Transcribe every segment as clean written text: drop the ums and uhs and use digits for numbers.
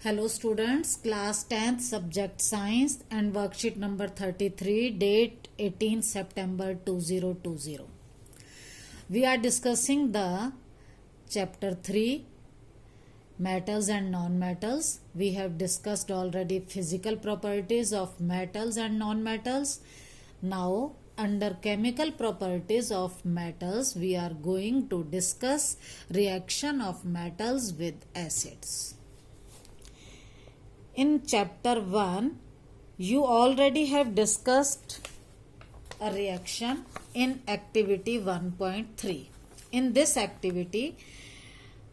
Hello students, class 10th subject science and worksheet number 33, date 18 September 2020. We are discussing the chapter 3, metals and non-metals. We have discussed already physical properties of metals and non-metals. Now under chemical properties of metals, we are going to discuss reaction of metals with acids. In chapter 1, you already have discussed a reaction in activity 1.3. In this activity,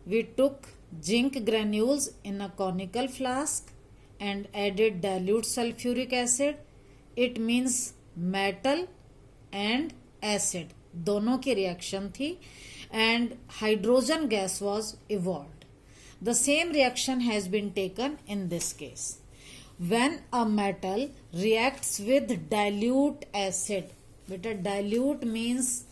we took zinc granules in a conical flask and added dilute sulfuric acid. It means metal and acid दोनों की reaction थी and hydrogen gas was evolved. The same reaction has been taken in this case. When a metal reacts with dilute acid, बेटा dilute means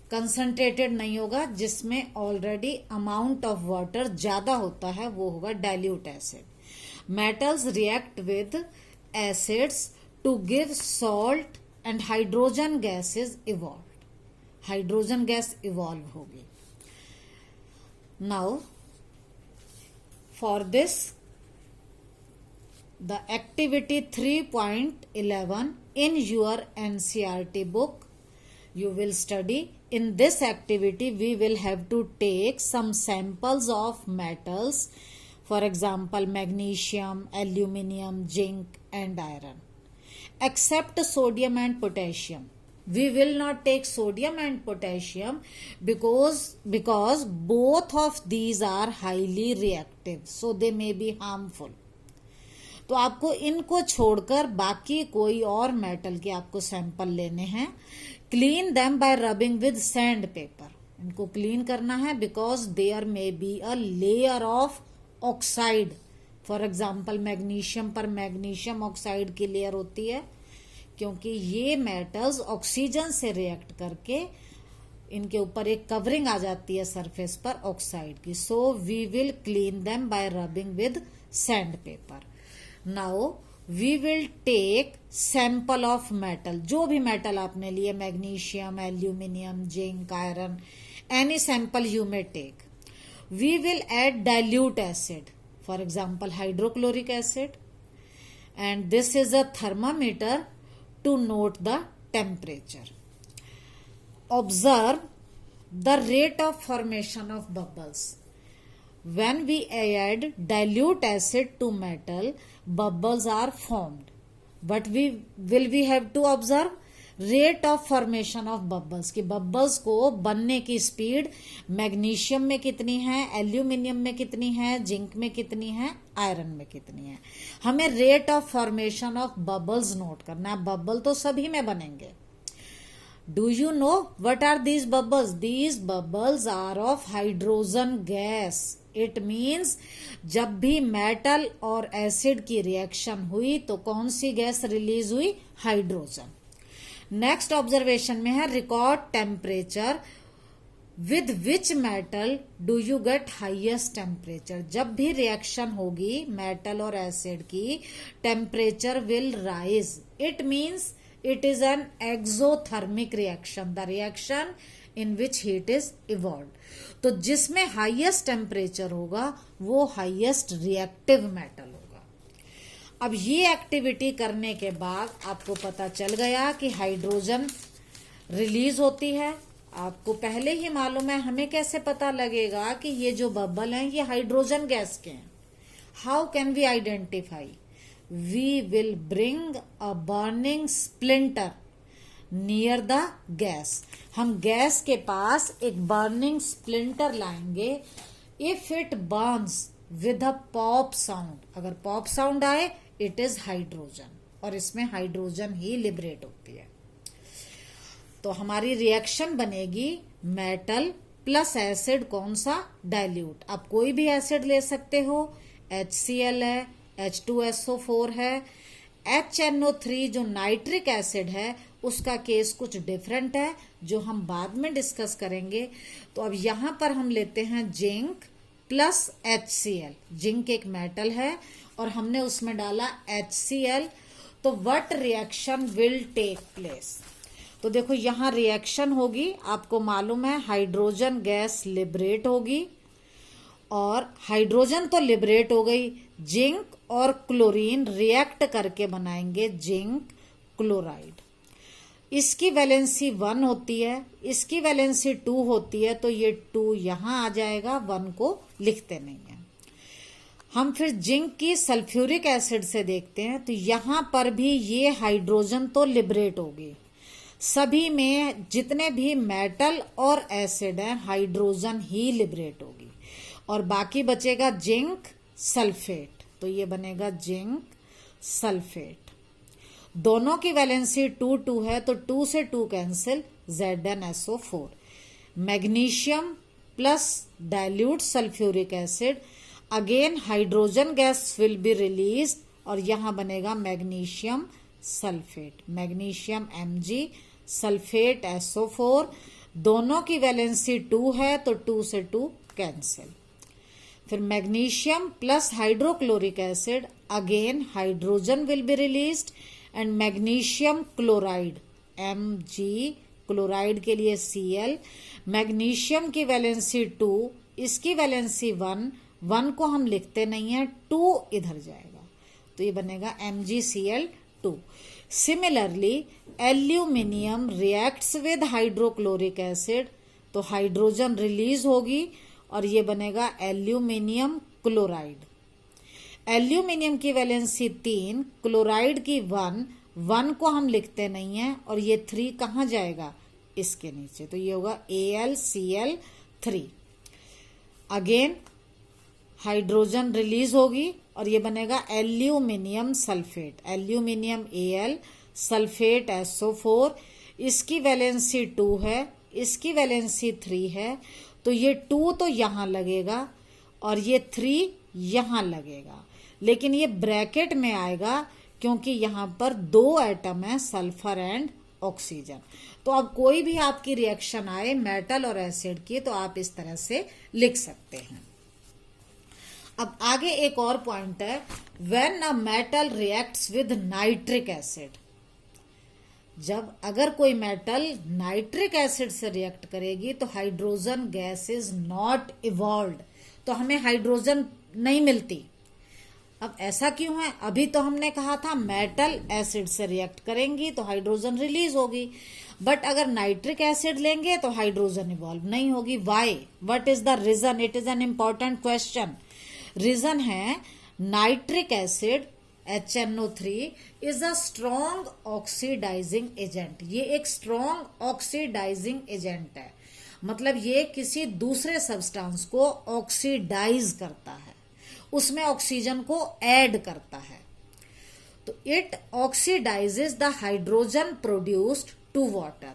concentrated नहीं होगा, जिसमें already amount of water ज़्यादा होता है वो होगा dilute acid. Metals react with acids to give salt and hydrogen gas is evolved. Hydrogen gas evolve होगी. Now for this, the activity 3.11 in your NCERT book, you will study. In this activity, we will have to take some samples of metals, for example, magnesium, aluminium, zinc, and iron. Except sodium and potassium. We will not take sodium and potassium because both of these are highly reactive, so they may be harmful. तो आपको इनको छोड़कर बाकी कोई और metal के आपको sample लेने हैं. Clean them by rubbing with sand paper. इनको क्लीन करना है because there may be a layer of oxide. For example magnesium पर मैग्नीशियम ऑक्साइड की लेयर होती है, क्योंकि ये मेटल्स ऑक्सीजन से रिएक्ट करके इनके ऊपर एक कवरिंग आ जाती है सरफेस पर ऑक्साइड की. So we will clean them by rubbing with sand paper. Now we will take sample of metal. जो भी मेटल आपने लिए, magnesium, aluminium, zinc, iron, any sample you may take. We will add dilute acid, for example hydrochloric acid, and this is a thermometer to note the temperature. Observe the rate of formation of bubbles. When we add dilute acid to metal, bubbles are formed. But will we have to observe rate of formation of bubbles, कि bubbles को बनने की speed magnesium में कितनी है, aluminium में कितनी है, जिंक में कितनी है, आयरन में कितनी है. हमें rate of formation of bubbles note करना है. बबल तो सभी में बनेंगे. Do you know what are these bubbles? These bubbles are of hydrogen gas. It means जब भी मेटल और एसिड की रिएक्शन हुई तो कौन सी गैस रिलीज हुई? हाइड्रोजन. नेक्स्ट ऑब्जर्वेशन में है record temperature. With which metal do you get highest temperature? जब भी रिएक्शन होगी मेटल और एसिड की, temperature will rise. It means it is an exothermic reaction, the reaction in which heat is evolve. तो जिसमें highest temperature होगा वो highest reactive metal होगा. अब ये एक्टिविटी करने के बाद आपको पता चल गया कि हाइड्रोजन रिलीज होती है. आपको पहले ही मालूम है. हमें कैसे पता लगेगा कि ये जो बबल हैं ये हाइड्रोजन गैस के हैं? How can we identify? We will bring a burning splinter near the gas. हम गैस के पास एक बर्निंग स्प्लिंटर लाएंगे. If it burns with a pop sound, अगर पॉप साउंड आए इट इज हाइड्रोजन, और इसमें हाइड्रोजन ही लिबरेट होती है. तो हमारी रिएक्शन बनेगी मेटल प्लस एसिड. कौन सा? डाइल्यूट. आप कोई भी एसिड ले सकते हो. HCl है, H2SO4 है, HNO3 जो नाइट्रिक एसिड है उसका केस कुछ डिफरेंट है जो हम बाद में डिस्कस करेंगे. तो अब यहां पर हम लेते हैं जिंक प्लस HCl। जिंक एक मेटल है और हमने उसमें डाला HCl, तो what reaction will take place. तो देखो यहां रिएक्शन होगी, आपको मालूम है हाइड्रोजन गैस लिबरेट होगी, और हाइड्रोजन तो लिबरेट हो गई, जिंक और क्लोरीन रिएक्ट करके बनाएंगे जिंक क्लोराइड। इसकी वैलेंसी 1 होती है, इसकी वैलेंसी 2 होती है, तो ये 2 यहां आ जाएगा, 1 को लिखते नहीं है। हम फिर जिंक की सल्फ्यूरिक एसिड से देखते हैं, तो यहां पर भी ये हाइड्रोजन तो लिबरेट होगी, सभी में जितने भी मेटल और एसिड हैं हाइड्रोजन ही लिबरेट होगी, और बाकी बचेगा जिंक सल्फेट, तो ये बनेगा जिंक सल्फेट। दोनों की वैलेंसी 2 है, तो 2 से 2 cancel, ZnSO4। Magnesium plus dilute sulphuric acid, again hydrogen gas will be release, और यहां बनेगा magnesium sulphate, magnesium Mg sulphate SO4। दोनों की वैलेंसी 2 है, तो 2 से 2 कैंसिल। फिर magnesium plus hydrochloric acid, again hydrogen will be released, and magnesium chloride Mg, chloride के लिए Cl। मैग्नीशियम की वैलेंसी 2, इसकी वैलेंसी 1 को हम लिखते नहीं है, 2 इधर जाएगा, तो ये बनेगा MgCl2। Similarly aluminium reacts with hydrochloric acid, तो हाइड्रोजन रिलीज होगी और ये बनेगा एल्यूमिनियम क्लोराइड। एल्यूमिनियम की वैलेंसी 3, क्लोराइड की 1 को हम लिखते नहीं है, और ये 3 कहाँ जाएगा, इसके नीचे, तो ये होगा AlCl3। अगेन हाइड्रोजन रिलीज होगी और ये बनेगा aluminium sulphate, aluminium Al sulphate SO4। इसकी वैलेंसी 2 है, इसकी वैलेंसी 3 है, तो ये 2 तो यहां लगेगा और ये 3 यहां लगेगा, लेकिन ये ब्रैकेट में आएगा क्योंकि यहां पर 2 एटम है, सल्फर एंड ऑक्सीजन। तो अब कोई भी आपकी रिएक्शन आए मेटल और एसिड की, तो आप इस तरह से लिख सकते हैं। अब आगे एक और पॉइंट है, when a metal reacts with nitric acid. जब अगर कोई मेटल नाइट्रिक एसिड से रिएक्ट करेगी तो hydrogen gas is not evolved, तो हमें हाइड्रोजन नहीं मिलती। अब ऐसा क्यों है, अभी तो हमने कहा था मेटल एसिड से रिएक्ट करेंगी तो हाइड्रोजन रिलीज होगी, बट अगर नाइट्रिक एसिड लेंगे तो हाइड्रोजन इवॉल्व नहीं होगी। Why, what is the reason? It is an important question. Reason है nitric acid HNO3 is a strong oxidising agent. ये एक स्ट्रॉन्ग ऑक्सीडाइजिंग एजेंट है, मतलब ये किसी दूसरे सब्सटेंस को ऑक्सीडाइज करता है, उसमें ऑक्सीजन को ऐड करता है। तो it oxidises the hydrogen produced to water.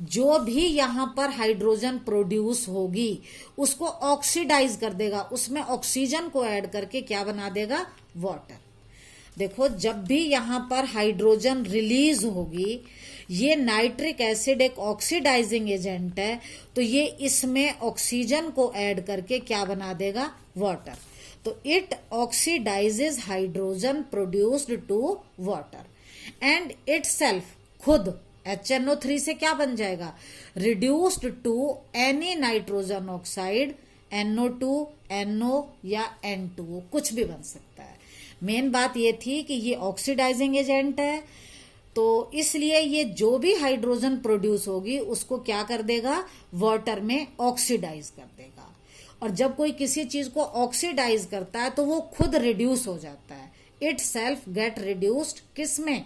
जो भी यहां पर हाइड्रोजन प्रोड्यूस होगी उसको ऑक्सीडाइज कर देगा, उसमें ऑक्सीजन को ऐड करके क्या बना देगा, वाटर। देखो जब भी यहां पर हाइड्रोजन रिलीज होगी, ये नाइट्रिक एसिड एक ऑक्सीडाइजिंग एजेंट है, तो ये इसमें ऑक्सीजन को ऐड करके क्या बना देगा, वाटर। तो it oxidises hydrogen produced to water and itself, खुद HNO3 से क्या बन जाएगा, reduced to any nitrogen oxide, NO2, NO या N2, कुछ भी बन सकता है। मेन बात ये थी कि ये ऑक्सीडाइजिंग एजेंट है, तो इसलिए ये जो भी हाइड्रोजन प्रोड्यूस होगी उसको क्या कर देगा, वाटर में ऑक्सीडाइज कर देगा। और जब कोई किसी चीज को ऑक्सीडाइज करता है तो वो खुद रिड्यूस हो जाता है, इट सेल्फ गेट रिड्यूस्ड। किसमें,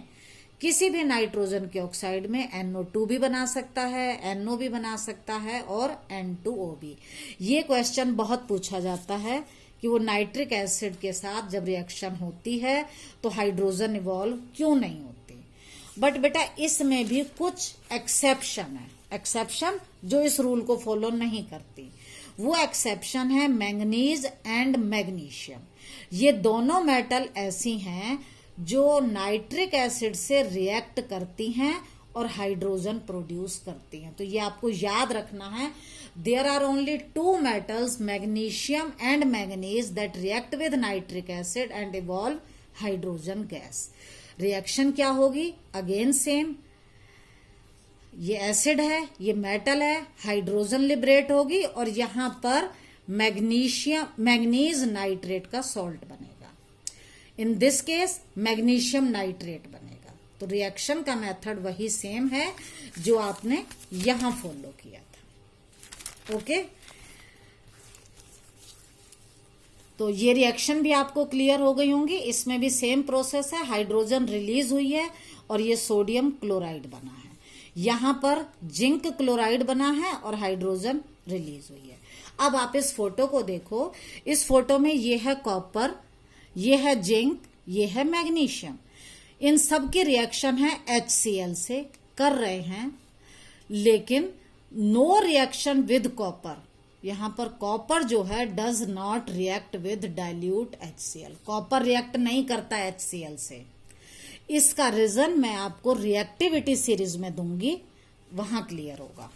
किसी भी नाइट्रोजन के ऑक्साइड में NO2 भी बना सकता है, NO भी बना सकता है और N2O भी। ये क्वेश्चन बहुत पूछा जाता है कि वो नाइट्रिक एसिड के साथ जब रिएक्शन होती है तो हाइड्रोजन इवॉल्व क्यों नहीं होती। बट बेटा इसमें भी कुछ एक्सेप्शन है, एक्सेप्शन जो इस रूल को फॉलो नहीं करती। वो एक्सेप्शन है मैंगनीज एंड मैग्नीशियम। ये दोनों मेटल ऐसी हैं जो नाइट्रिक एसिड से रिएक्ट करती हैं और हाइड्रोजन प्रोड्यूस करती हैं। तो ये आपको याद रखना है, there are only two metals magnesium and manganese that react with nitric acid and evolve hydrogen gas. Reaction क्या होगी? अगेन सेम, ये एसिड है, ये मेटल है, हाइड्रोजन लिबरेट होगी और यहां पर मैग्नीज नाइट्रेट का सॉल्ट बनेगा। In this case magnesium nitrate बनेगा। तो रिएक्शन का मेथड वही सेम है जो आपने यहां फॉलो किया था। ओके, तो ये रिएक्शन भी आपको क्लियर हो गई होंगी। इसमें भी सेम प्रोसेस है, हाइड्रोजन रिलीज हुई है और ये सोडियम क्लोराइड बना है। यहां पर जिंक क्लोराइड बना है और हाइड्रोजन रिलीज हुई है। अब आप इस फोटो को देखो, इस फोटो में ये है कॉपर, ये है जिंक, ये है मैग्नीशियम। इन सब की रिएक्शन है HCl से कर रहे हैं, लेकिन नो रिएक्शन विद कॉपर। यहां पर कॉपर जो है does not react with dilute HCl। Copper react नहीं करता HCl से। इसका रीजन मैं आपको रिएक्टिविटी सीरीज में दूंगी, वहां क्लियर होगा।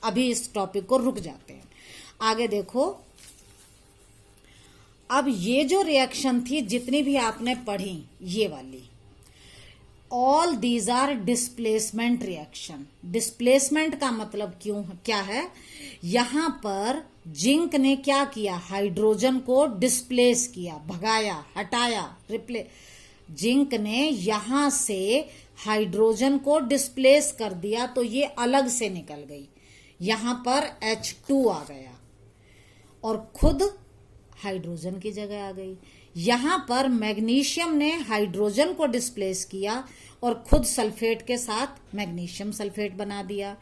अभी इस टॉपिक को रुक जाते हैं, आगे देखो। अब ये जो रिएक्शन थी जितनी भी आपने पढ़ी, ये वाली, all these are displacement reaction. Displacement का मतलब क्या है? यहां पर जिंक ने क्या किया? हाइड्रोजन को डिस्प्लेस किया, भगाया, हटाया, जिंक ने यहां से हाइड्रोजन को डिस्प्लेस कर दिया, तो ये अलग से निकल गई। यहां पर H2 आ गया और खुद हाइड्रोजन की जगह आ गई। यहां पर मैग्नीशियम ने हाइड्रोजन को डिस्प्लेस किया और खुद सल्फेट के साथ मैग्नीशियम सल्फेट बना दिया।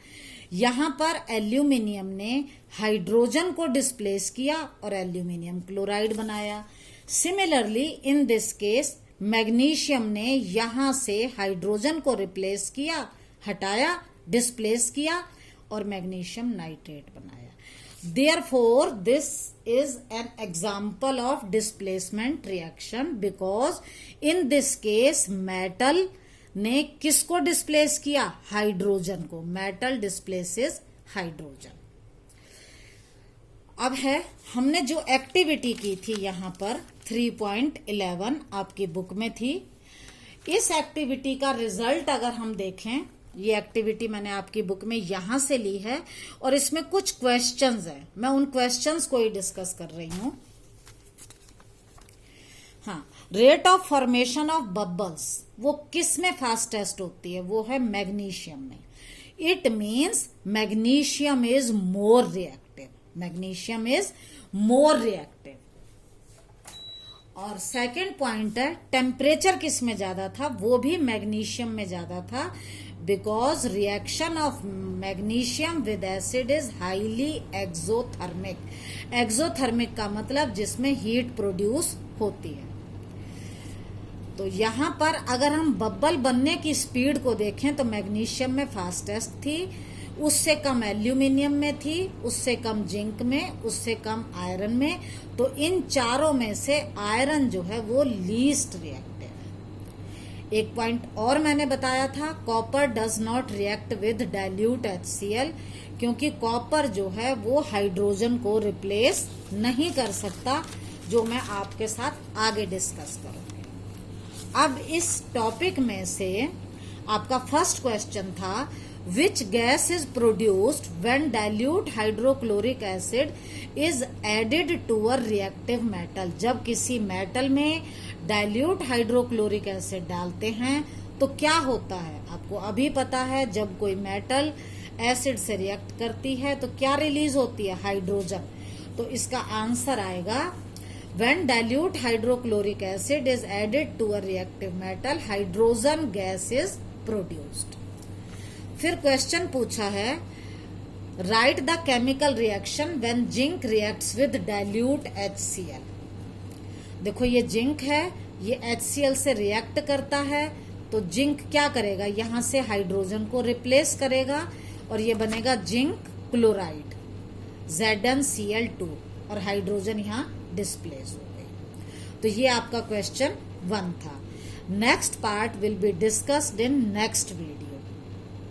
यहां पर एल्यूमिनियम ने हाइड्रोजन को डिस्प्लेस किया और एल्यूमिनियम क्लोराइड बनाया। Similarly in this case magnesium ने यहां से हाइड्रोजन को रिप्लेस किया, हटाया, डिस्प्लेस किया और मैग्नीशियम नाइट्रेट बनाया। Therefore, this is an example of displacement reaction because in this case metal ने किसको डिस्प्लेस किया? हाइड्रोजन को। Metal displaces hydrogen. अब है, हमने जो एक्टिविटी की थी यहां पर 3.11 आपकी बुक में थी। इस एक्टिविटी का रिजल्ट अगर हम देखें, ये एक्टिविटी मैंने आपकी बुक में यहां से ली है और इसमें कुछ क्वेश्चंस हैं। मैं उन क्वेश्चंस को ही डिस्कस कर रही हूं। हाँ, rate of formation of bubbles वो किस में फास्टेस्ट होती है? वो है मैग्नीशियम में। It means magnesium is more reactive. Magnesium is more reactive. और सेकंड पॉइंट है, टेम्परेचर किस में ज्यादा था? वो भी मैग्नीशियम में ज्यादा था, because reaction of magnesium with acid is highly exothermic. Exothermic का मतलब जिसमें हीट प्रोड्यूस होती है। तो यहां पर अगर हम बब्बल बनने की स्पीड को देखें तो मैग्नीशियम में फास्टेस्ट थी, उससे कम एल्यूमिनियम में थी, उससे कम जिंक में, उससे कम आयरन में। तो इन चारों में से आयरन जो है वो लीस्ट रिएक्टिव है। एक पॉइंट और मैंने बताया था, copper does not react with dilute HCl, क्योंकि कॉपर जो है वो हाइड्रोजन को रिप्लेस नहीं कर सकता, जो मैं आपके साथ आगे डिस्कस करूंगी। अब इस टॉपिक में से आपका फर्स्ट क्वेश्चन था, which gas is produced when dilute hydrochloric acid is added to a reactive metal? जब किसी मेटल में डाइल्यूट हाइड्रोक्लोरिक एसिड डालते हैं तो क्या होता है? आपको अभी पता है, जब कोई मेटल एसिड से रिएक्ट करती है तो क्या रिलीज होती है? हाइड्रोजन। तो इसका आंसर आएगा, when dilute hydrochloric acid is added to a reactive metal, hydrogen gas is produced. फिर क्वेश्चन पूछा है, right the chemical reaction when zinc reacts with dilute HCl। देखो ये जिंक है, ये HCl से रिएक्ट करता है, तो जिंक क्या करेगा? यहां से हाइड्रोजन को रिप्लेस करेगा और ये बनेगा जिंक क्लोराइड ZnCl2 और हाइड्रोजन यहां डिस्प्लेस हो गई। तो ये आपका क्वेश्चन 1 था। Next part will be discussed in next video.